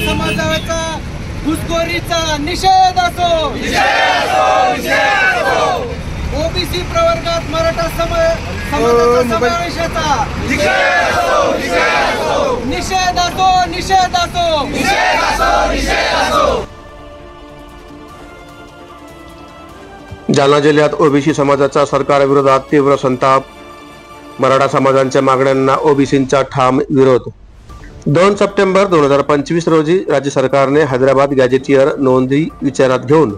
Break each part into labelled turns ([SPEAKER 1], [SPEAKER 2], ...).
[SPEAKER 1] समाजाचा घुसखोरीचा निषेध असो, ओबीसी प्रवर्गात मराठा समाजाचा समावेशाचा निषेध असो।
[SPEAKER 2] जालना जिल्ह्यात ओबीसी समाजाचा सरकारविरोधात तीव्र संताप। मराठा समाजांच्या मागण्यांना ओबीसींचा ठाम विरोध। 2 सप्टेंबर 2025 रोजी राज्य सरकारने हैदराबाद गॅजेटियर नोंदी विचारात घेऊन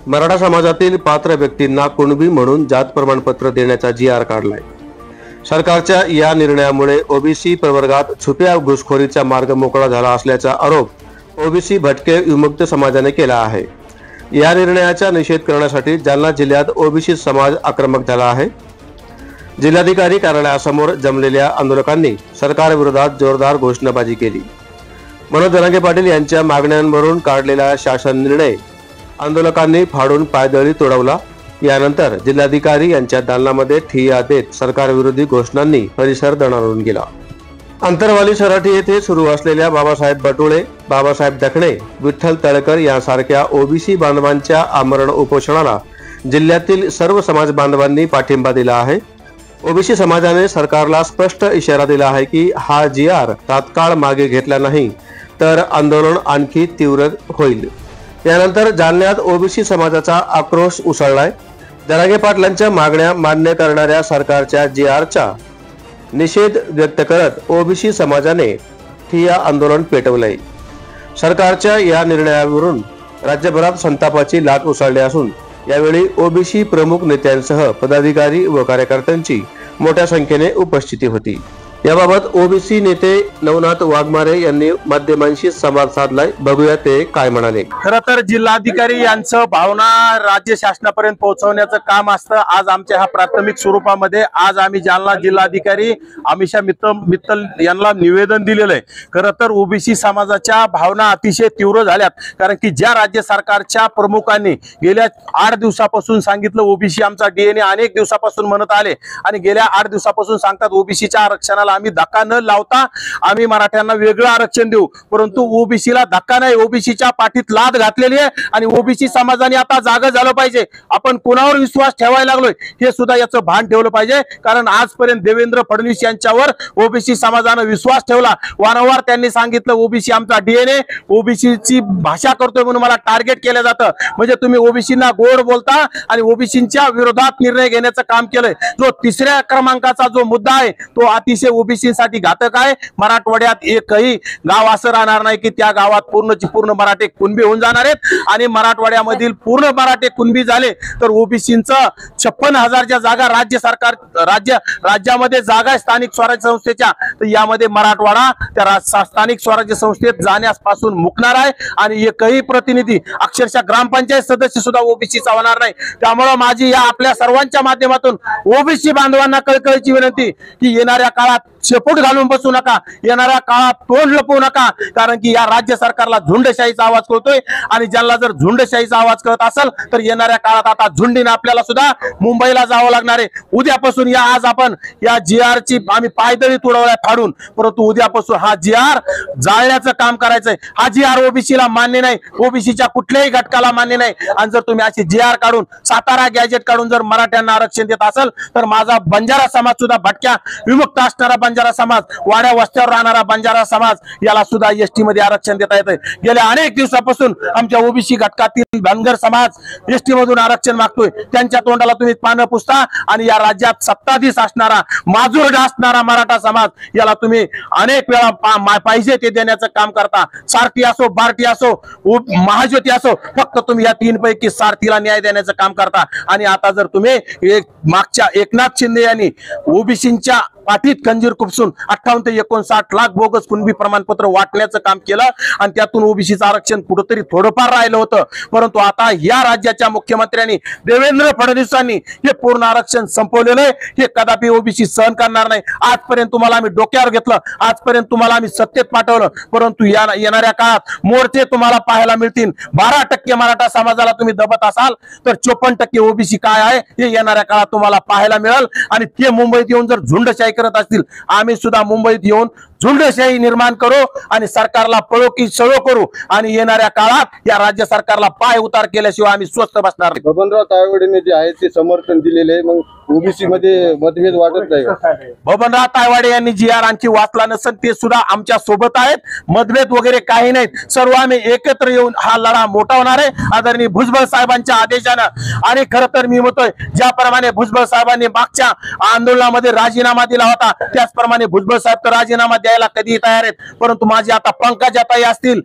[SPEAKER 2] मराठा समाजातील पात्र व्यक्तींना कुणबी म्हणून जात प्रमाणपत्र देण्याचा GR काढलाय। सरकारच्या या निर्णयामुळे ओबीसी प्रवर्गात छुप्या घुसखोरीचा मार्ग मोकळा झाला असल्याचा आरोप ओबीसी भटके विमुक्त समाजाने केला आहे। या निर्णयाचा निषेध करण्यासाठी जालना जिल्ह्यात ओबीसी समाज आक्रमक झाला आहे। जिल्हाधिकारी कार्यालयासमोर जमलेल्या आंदोलकांनी सरकारविरोधात जोरदार घोषणाबाजी केली। मनोज जरांगे पाटील यांच्या मागण्यांवरून काढलेला शासन निर्णय आंदोलकांनी फाडून पायदळी तोडवला। यानंतर जिल्हाधिकारी यांच्या दालनामध्ये ठिय्या देत सरकारविरोधी घोषणांनी परिसर दणाणून गेला। अंतरवाली सराठी येथे सुरू असलेल्या बाबासाहेब बटुळे, बाबासाहेब दखणे, विठ्ठल तळकर यांसारख्या ओबीसी बांधवांच्या आमरण उपोषणाला जिल्ह्यातील सर्व समाज बांधवांनी पाठिंबा दिला आहे। ओबीसी समाजाने सरकारला स्पष्ट इशारा दिला आहे की हा GR तात्काळ मागे घेतला नाही तर आंदोलन आणखी तीव्र होईल। यानंतर जालन्यात ओबीसी समाजाचा आक्रोश उसळलाय। जरांगे पाटलांच्या मागण्या मान्य करणाऱ्या सरकारच्या GRचा निषेध व्यक्त करत ओबीसी समाजाने ठिय्या आंदोलन पेटवलंय। सरकारच्या या निर्णयावरून राज्यभरात संतापाची लाट उसळली असून यावेळी ओबीसी प्रमुख नेत्यांसह पदाधिकारी व कार्यकर्त्यांची मोठ्या संख्येने उपस्थिती होती। याबाबत ओबीसी नेते नवनाथ वाघमारे यांनी माध्यमांशी संवाद साधलाय। बघूया ते काय म्हणाले।
[SPEAKER 3] खरं तर जिल्हाधिकारी यांचं भावना राज्य शासनापर्यंत पोहोचवण्याचं काम असतं। आज आमच्या ह्या प्राथमिक स्वरूपामध्ये आज आम्ही जालना जिल्हाधिकारी अमिषा मित्तल यांना निवेदन दिलेलं आहे। खरं तर ओबीसी समाजाच्या भावना अतिशय तीव्र झाल्यात, कारण की ज्या राज्य सरकारच्या प्रमुखांनी गेल्या 8 दिवसापासून सांगितलं ओबीसी आमचा DNA अनेक दिवसापासून म्हणत आले आणि गेल्या 8 दिवसापासून सांगतात ओबीसीच्या आरक्षणाला आम्ही धक्का न लावता आम्ही मराठ्यांना वेगळं आरक्षण देऊ, परंतु ओबीसीला धक्का नाही, ओबीसीच्या पाठीत लाद घातलेली आहे आणि ओबीसी समाजाने आता जागं झालं पाहिजे। आपण कोणावर विश्वास ठेवायला लागलोय हे सुद्धा याचं भान ठेवलं पाहिजे, कारण आजपर्यंत देवेंद्र फडणवीस यांच्यावर ओबीसी समाजाने विश्वास ठेवला। वारंवार त्यांनी सांगितलं ओबीसी आमचा DNA, ओबीसीची भाषा करतोय म्हणून मला टार्गेट केलं जातं। म्हणजे तुम्ही ओबीसींना गोड बोलता आणि ओबीसींच्या विरोधात निर्णय घेण्याचं काम केलंय। जो 3ऱ्या क्रमांकाचा जो मुद्दा आहे तो अतिशय ओबीसीसाठी घातक आहे। मराठवाड्यात एकही गाव असं राहणार नाही की त्या गावात पूर्णची पूर्ण मराठे कुणबी होऊन जाणार आहेत आणि मराठवाड्यामधील पूर्ण मराठे कुणबी झाले तर ओबीसींचं 56,000च्या जागा राज्यामध्ये जागा आहे स्थानिक स्वराज्य संस्थेच्या, तर यामध्ये मराठवाडा त्या स्थानिक स्वराज्य संस्थेत जाण्यापासून मुकणार आहे आणि एकही प्रतिनिधी अक्षरशः ग्रामपंचायत सदस्य सुद्धा ओबीसीचा होणार नाही। त्यामुळे माझी या आपल्या सर्वांच्या माध्यमातून ओबीसी बांधवांना कळकळीची विनंती की येणाऱ्या काळात शेपूट घालून बसू नका, येणाऱ्या काळात तोंड लपवू नका, कारण की या राज्य सरकारला झुंडशाहीचा आवाज कळतोय आणि ज्यांना जर झुंडशाहीचा आवाज कळत असेल तर येणाऱ्या काळात आता झुंडीने आपल्याला सुद्धा मुंबईला जावं लागणार आहे। उद्यापासून आज आपण या GRची आम्ही पायदळी तोडवलाय फाडून, परंतु उद्यापासून हा GR जाळण्याचं काम करायचंय। हा GR ओबीसीला मान्य नाही, ओबीसीच्या कुठल्याही घटकाला मान्य नाही आणि जर तुम्ही अशी GR काढून सातारा गॅजेट काढून जर मराठ्यांना आरक्षण देत असेल तर माझा बंजारा समाज सुद्धा भटक्या विमुक्त असणारा बंजारा समाज, वाड्या वस्त्यावर राहणारा बंजारा समाज याला सुद्धा ST मध्ये आरक्षण देता येते। गेल्या अनेक दिवसापासून आमच्या ओबीसी घटकातील धनगर समाज ST मधून आरक्षण मागतोय। त्यांच्या तोंडाला तुम्ही पानं पुसता आणि या राज्यात सत्ताधीश असणारा माजुरडा असणारा मराठा समाज याला तुम्ही अनेक वेळा पाहिजे ते देण्याचं काम करता। सारथी असो, बार्टी असो, महाज्योती असो, फक्त तुम्ही या 3 पैकी सारथीला न्याय देण्याचं काम करता। आणि आता जर तुम्ही मागच्या एकनाथ शिंदे यांनी ओबीसींच्या पाठीत खंजीर खुपसून 58 ते 59 लाख बोगस कुणबी प्रमाणपत्र वाटण्याचं काम केलं आणि त्यातून ओबीसीचं आरक्षण कुठेतरी थोडंफार राहिलं होतं, परंतु आता या राज्याच्या मुख्यमंत्र्यांनी देवेंद्र फडणवीसांनी हे पूर्ण आरक्षण संपवलेलं आहे। हे कदापि ओबीसी सहन करणार नाही। आजपर्यंत तुम्हाला आम्ही डोक्यावर घेतलं, आजपर्यंत तुम्हाला आम्ही सत्तेत पाठवलं, परंतु येणाऱ्या काळात मोर्चे तुम्हाला पाहायला मिळतील। 12% मराठा समाजाला तुम्ही दबत असाल तर 54% ओबीसी काय आहे हे येणाऱ्या काळात तुम्हाला पाहायला मिळेल आणि ते मुंबईत येऊन जर झुंडशाही करत असतील, आम्ही सुद्धा मुंबईत येऊन झुंडशाही निर्माण करू आणि सरकारला पळो की सळो करू आणि येणाऱ्या काळात या राज्य सरकारला पाय उतार केल्याशिवाय आम्ही स्वस्थ बसणार नाही.
[SPEAKER 4] बबनराव तायवाडेने जे आहे ते समर्थन दिलेले, मग ओबीसी मध्ये मतभेद वाटत नाही का?
[SPEAKER 3] बबनराव तायवाडे यांनी जी आर आणखी वाचला नसेल ते सुद्धा आमच्या सोबत आहेत. मतभेद वगैरे काही नाहीत. सर्व आम्ही एकत्र येऊन हा लढा मोठा होणार आहे आदरणीय भुजबळ साहेबांच्या आदेशानं. आणि खरं तर मी म्हणतोय ज्याप्रमाणे भुजबळ साहेबांनी मागच्या आंदोलनामध्ये राजीनामा दिला होता त्याचप्रमाणे भुजबळ साहेब तर राजीनामा द्यायला कधीही तयार आहेत. परंतु माझे आता पंकजाताई असतील,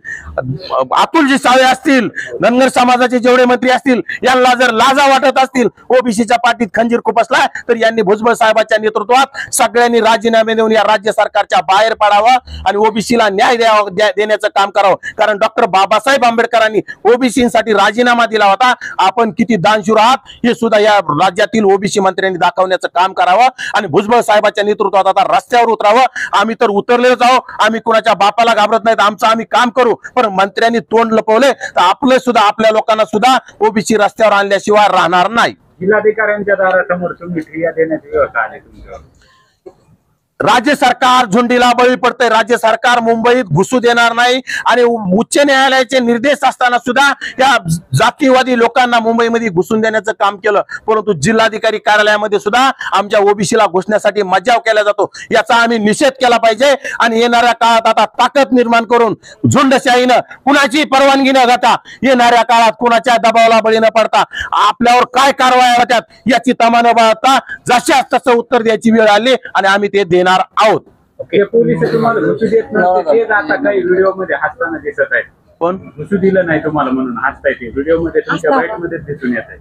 [SPEAKER 3] अतुलजी सावे असतील, धनगर समाजाचे जेवढे मंत्री असतील यांना जर लाजा वाटत असतील ओबीसीच्या पाठीत खंजीर खुपसला तर यांनी भुजबळ साहेबांच्या नेतृत्वात सगळ्यांनी राजीनामे देऊन या राज्य सरकारच्या बाहेर पडावं आणि ओबीसीला न्याय देण्याचं काम करावं. कारण डॉक्टर बाबासाहेब आंबेडकरांनी ओबीसीसाठी राजीनामा दिला होता. आपण किती दानशूर आहात हे सुद्धा या राज्यातील ओबीसी मंत्र्यांनी दाखवण्याचं काम करावं आणि भुजबळ साहेबांच्या नेतृत्वात आता रस्त्यावर उतरावं. आम्ही तर उतरलेच आहोत. आम्ही कुणाच्या बापाला घाबरत नाहीत. आमचं आम्ही काम करू. पण मंत्र्यांनी तोंड लपवले तर आपलं सुद्धा आपल्या लोकांना सुद्धा ओबीसी रस्त्यावर आणल्याशिवाय राहणार नाही.
[SPEAKER 5] जिल्हाधिकाऱ्यांच्या दारासमोर तुम्ही क्रिया देण्याची व्यवस्था आहे तुमच्यावर.
[SPEAKER 3] राज्य सरकार झुंडीला बळी पडतंय. राज्य सरकार मुंबईत घुसू देणार नाही आणि उच्च न्यायालयाचे निर्देश असताना सुद्धा या जातीवादी लोकांना मुंबईमध्ये घुसून देण्याचं काम केलं. परंतु जिल्हाधिकारी कार्यालयामध्ये सुद्धा आमच्या ओबीसीला घुसण्यासाठी मज्जाव केला जातो. याचा आम्ही निषेध केला पाहिजे आणि येणाऱ्या काळात आता ताकद निर्माण करून झुंडशाहीनं कुणाची परवानगी न घेता येणाऱ्या काळात कुणाच्या दबावाला बळी न पडता आपल्यावर काय कारवाया होत्यात याची तमा न बाळगता जशाच तसं उत्तर द्यायची वेळ आली आणि आम्ही ते देणार आहोत.
[SPEAKER 5] जे पोलीस तुम्हाला घुसू देत नसते तेच आता काही व्हिडिओ मध्ये हसताना दिसत आहेत.
[SPEAKER 3] पण
[SPEAKER 5] घुसू दिलं नाही तुम्हाला म्हणून हसताय ते व्हिडिओ मध्ये तुमच्या बाईट मध्ये दिसून येत आहे.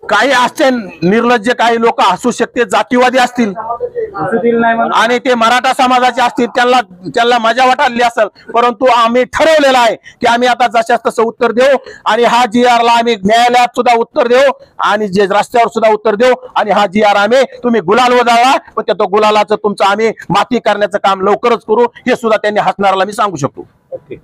[SPEAKER 3] काही असते निर्लज्ज काही लोक असू शकते जातीवादी असतील
[SPEAKER 5] घुसू दिलं नाही म्हणून
[SPEAKER 3] आणि ते मराठा समाजाचे असतील त्यांना मजा वाटली असेल. परंतु आम्ही ठरवलेलं आहे की आम्ही आता जशाच तसं उत्तर देऊ आणि हा GR ला आम्ही न्यायालयात सुद्धा उत्तर देऊ आणि जे रस्त्यावर सुद्धा उत्तर देऊ आणि हा GR आम्ही तुम्ही गुलाल वजाळा पण त्या तो गुलालाचं तुमचं आम्ही माती करण्याचं काम लवकरच करू हे सुद्धा त्यांनी हसणाऱ्याला मी सांगू शकतो.
[SPEAKER 5] ओके.